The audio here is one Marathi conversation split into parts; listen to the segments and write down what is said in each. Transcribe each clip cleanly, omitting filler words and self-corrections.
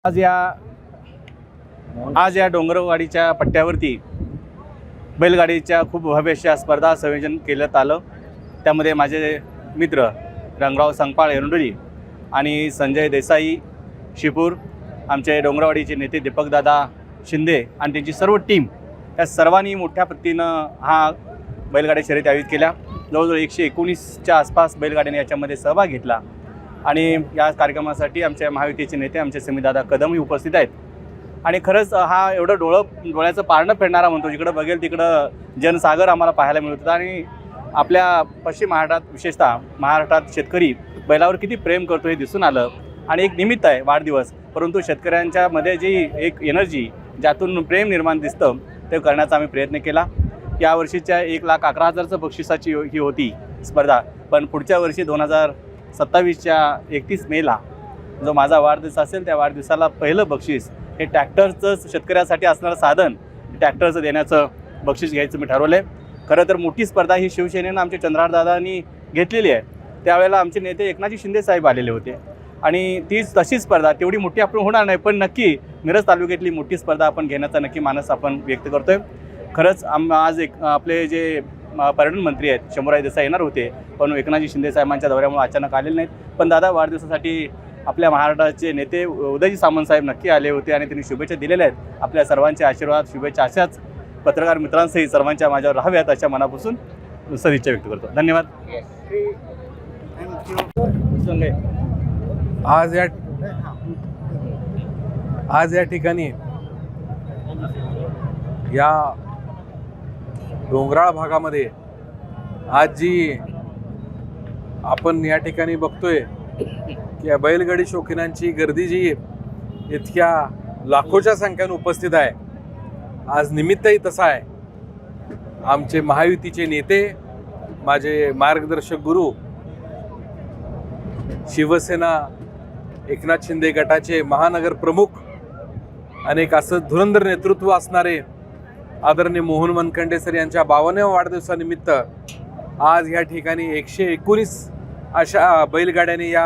आज या डोंगरवाडीच्या पट्ट्यावरती बैलगाडीच्या खूप भव्य अशा स्पर्धा संयोजन केल्यात आलं। त्यामध्ये माझे मित्र रंगराव संगपाळ एरंडोली आणि संजय देसाई शिपूर, आमचे डोंगरवाडीचे नेते दीपकदादा शिंदे आणि त्यांची सर्व टीम, या सर्वांनी मोठ्या पद्धतीनं हा बैलगाडी शर्यत आयोजित केल्या। जवळजवळ 119च्या आसपास बैलगाड्यांनी याच्यामध्ये सहभाग घेतला आणि या कार्यक्रमासाठी आमच्या महायुतीचे नेते आमचे समीदादा कदमही उपस्थित आहेत। आणि खरंच हा एवढं डोळ्याचं पारणं फेडणारा म्हणतो, जिकडं बघेल तिकडं जनसागर आम्हाला पाहायला मिळत होता। आणि आपल्या पश्चिम महाराष्ट्रात, विशेषतः महाराष्ट्रात शेतकरी बैलावर किती प्रेम करतो हे दिसून आलं। आणि एक निमित्त आहे वाढदिवस, परंतु शेतकऱ्यांच्यामध्ये जी एक एनर्जी, ज्यातून प्रेम निर्माण दिसतं, ते करण्याचा आम्ही प्रयत्न केला। यावर्षीच्या 1,11,000चं बक्षिसाची ही होती स्पर्धा, पण पुढच्या वर्षी 2027च्या 31 मेला जो माझा वाढदिवस असेल, त्या वाढदिवसाला पहिलं बक्षीस हे ट्रॅक्टरचं, शेतकऱ्यासाठी असणारं साधन ट्रॅक्टरचं देण्याचं बक्षीस घ्यायचं मी ठरवलं आहे। खरं तर मोठी स्पर्धा ही शिवसेनेनं आमच्या चंद्रहारदादांनी घेतलेली आहे। त्यावेळेला आमचे नेते एकनाथजी शिंदे साहेब आलेले होते आणि तशी स्पर्धा तेवढी मोठी आपण होणार नाही, पण नक्की मिरज तालुक्यातली मोठी स्पर्धा आपण घेण्याचा नक्की मानस आपण व्यक्त करतोय। खरंच आज आपले जे पर्यटन मंत्री आहेत शंभूराज देसाई येणार होते, पण एकनाथजी शिंदे साहेबांच्या दौऱ्यामुळे अचानक आलेले नाहीत। पण दादा वाढदिवसासाठी आपल्या महाराष्ट्राचे नेते उदयजी सामंत साहेब नक्की आले होते आणि त्यांनी शुभेच्छा दिलेल्या आहेत। आपल्या सर्वांचे आशीर्वाद, शुभेच्छा अशाच पत्रकार मित्रांसहित सर्वांच्या माझ्यावर राहाव्यात अशा मनापासून सदिच्छा व्यक्त करतो। धन्यवाद। आज या ठिकाणी या डोंगराळ भागामध्ये आज जी आपण या ठिकाणी बघतोय की या बैलगाडी शौकीनांची गर्दी जी इतक्या लाखोच्या संख्येने उपस्थित आहे, आज निमित्तही तसा आहे। आमचे महायुतीचे नेते, माझे मार्गदर्शक गुरु, शिवसेना एकनाथ शिंदे गटाचे महानगर प्रमुख, अनेक असं धुरंधर नेतृत्व असणारे आदरणीय मोहन वनखंडे सर यांच्या 52व्या वाढदिवसानिमित्त आज या ठिकाणी 119 अशा बैलगाड्यांनी या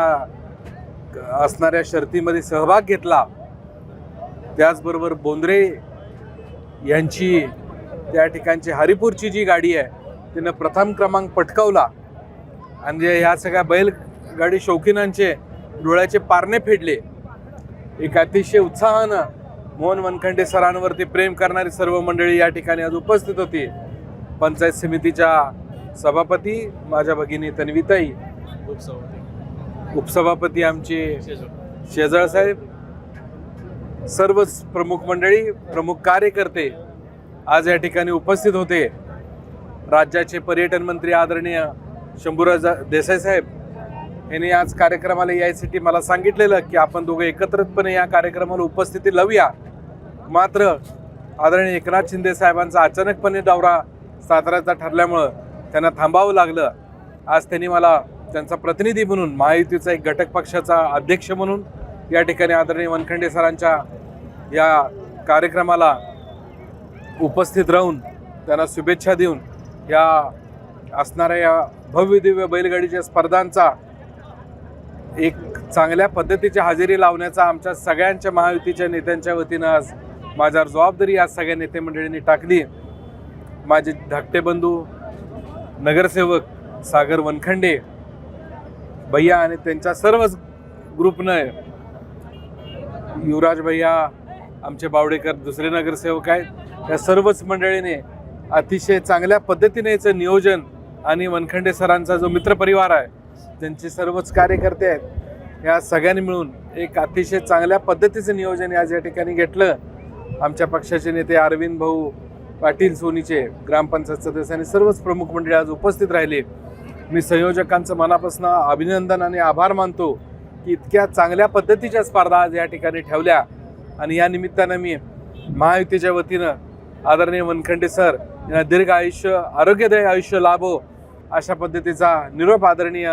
असणाऱ्या शर्तीमध्ये सहभाग घेतला। त्याचबरोबर बोंद्रे यांची त्या ठिकाणची हरिपूरची जी गाडी आहे तिनं प्रथम क्रमांक पटकावला आणि या सगळ्या बैलगाडी शौकीनांचे डोळ्याचे पारणे फेडले। एक अतिशय उत्साहानं मोहन वनखंडे सरांवरती प्रेम करणारी सर्व मंडळी या ठिकाणी आज उपस्थित होती। पंचायत समितीच्या सभापती माझ्या भगिनी तन्वीताई, उपसभापती आमचे शेजाळ साहेब, सर्वच प्रमुख मंडळी, प्रमुख कार्यकर्ते आज या ठिकाणी उपस्थित होते। राज्याचे पर्यटन मंत्री आदरणीय शंभूराज देसाई साहेब यांनी आज कार्यक्रमाला यायसाठी मला सांगितलेलं की आपण दोघे एकत्रितपणे या कार्यक्रमाला उपस्थिती लावूया। मात्र आदरणीय एकनाथ शिंदे साहेबांचा अचानकपणे दौरा साताऱ्याचा ठरल्यामुळं त्यांना थांबावं लागलं। आज त्यांनी मला त्यांचा प्रतिनिधी म्हणून, महायुतीचा एक घटक पक्षाचा अध्यक्ष म्हणून या ठिकाणी आदरणीय वनखंडे सरांच्या या कार्यक्रमाला उपस्थित राहून त्यांना शुभेच्छा देऊन या असणाऱ्या या भव्य दिव्य बैलगाडीच्या स्पर्धांचा एक चांगल्या पद्धतीची हजेरी लावण्याचा आमच्या सगळ्यांच्या महायुतीच्या नेत्यांच्या वतीनं आज माझ्यावर जबाबदारी आज सगळ्या नेते मंडळींनी टाकली। माझे धाकटे बंधू नगरसेवक सागर वनखंडे भैया आणि त्यांच्या सर्वच ग्रुपनं, युवराज भैया, आमचे बावडेकर दुसरे नगरसेवक आहेत, या सर्वच मंडळीने अतिशय चांगल्या पद्धतीने याचं नियोजन आणि वनखंडे सरांचा जो मित्रपरिवार आहे, त्यांचे सर्वच कार्यकर्ते आहेत, या सगळ्यांनी मिळून एक अतिशय चांगल्या पद्धतीचं नियोजन आज या ठिकाणी घेतलं। आमच्या पक्षाचे नेते अरविंद भाऊ पाटील सोनीचे, ग्रामपंचायत सदस्य आणि सर्वच प्रमुख मंडळी आज उपस्थित राहिले। मी संयोजकांचं मनापासून अभिनंदन आणि आभार मानतो की इतक्या चांगल्या पद्धतीच्या स्पर्धा आज या ठिकाणी ठेवल्या। आणि या निमित्तानं मी महायुतीच्या वतीनं आदरणीय वनखंडे सर यांना दीर्घ आयुष्य, आरोग्यदायी आयुष्य लाभो अशा पद्धतीचा निरोप आदरणीय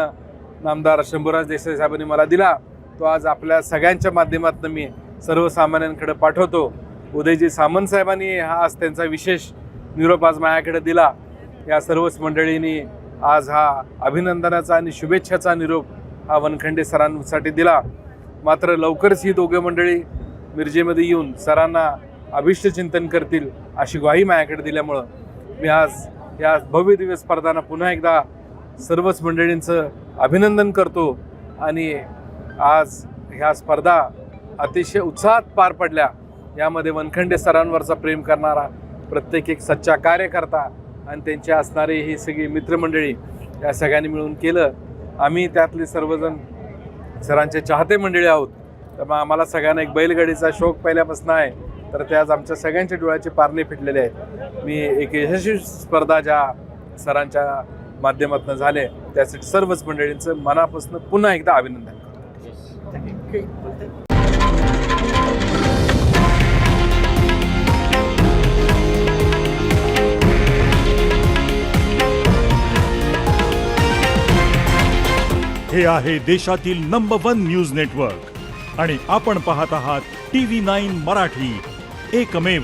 नामदार शंभूराज देसाई साहेबांनी मला दिला, तो आज आपल्या सगळ्यांच्या माध्यमातून मी सर्वसामान्यांकडे पाठवतो। उदयजी सामंत साहेबांनी आज त्यांचा विशेष निरोप आज माझ्याकडे दिला। या सर्वच मंडळींनी आज हा अभिनंदनाचा आणि शुभेच्छाचा निरोप हा वनखंडे सरांसाठी दिला। मात्र लवकरच ही दोघे मंडळी मिरजेमध्ये येऊन सरांना अभिष्ट चिंतन करतील अशी ग्वाही माझ्याकडे दिल्यामुळं मी आज या भव्य दिव्य स्पर्धांना पुन्हा एकदा सर्वच मंडळींचं अभिनंदन करतो. आणि आज ह्या स्पर्धा अतिशय उत्साहात पार पडल्या. यामध्ये वनखंडे सरांवरचा प्रेम करणारा प्रत्येक एक सच्चा कार्यकर्ता आणि त्यांचे असणारे ही सगळी मित्रमंडळी या सगळ्यांनी मिळून केलं. आम्ही त्यातले सर्वजण सरांचे चाहते मंडळी आहोत. त्यामुळे आम्हाला सगळ्यांना एक बैलगाडीचा शौक पहिल्यापासून आहे, तर ते आज आमच्या सगळ्यांच्या डोळ्याचे पारणे फिटलेले आहेत. मी एक यशस्वी स्पर्धा ज्या सरांच्या माध्यमातून झाले त्यासाठी सर्वच मंडळींचं मनापासून पुन्हा एकदा अभिनंदन करतो. हे आहे देशातील नंबर 1 न्यूज नेटवर्क आणि आपण पाहत आहात TV9 मराठी, एकमेव.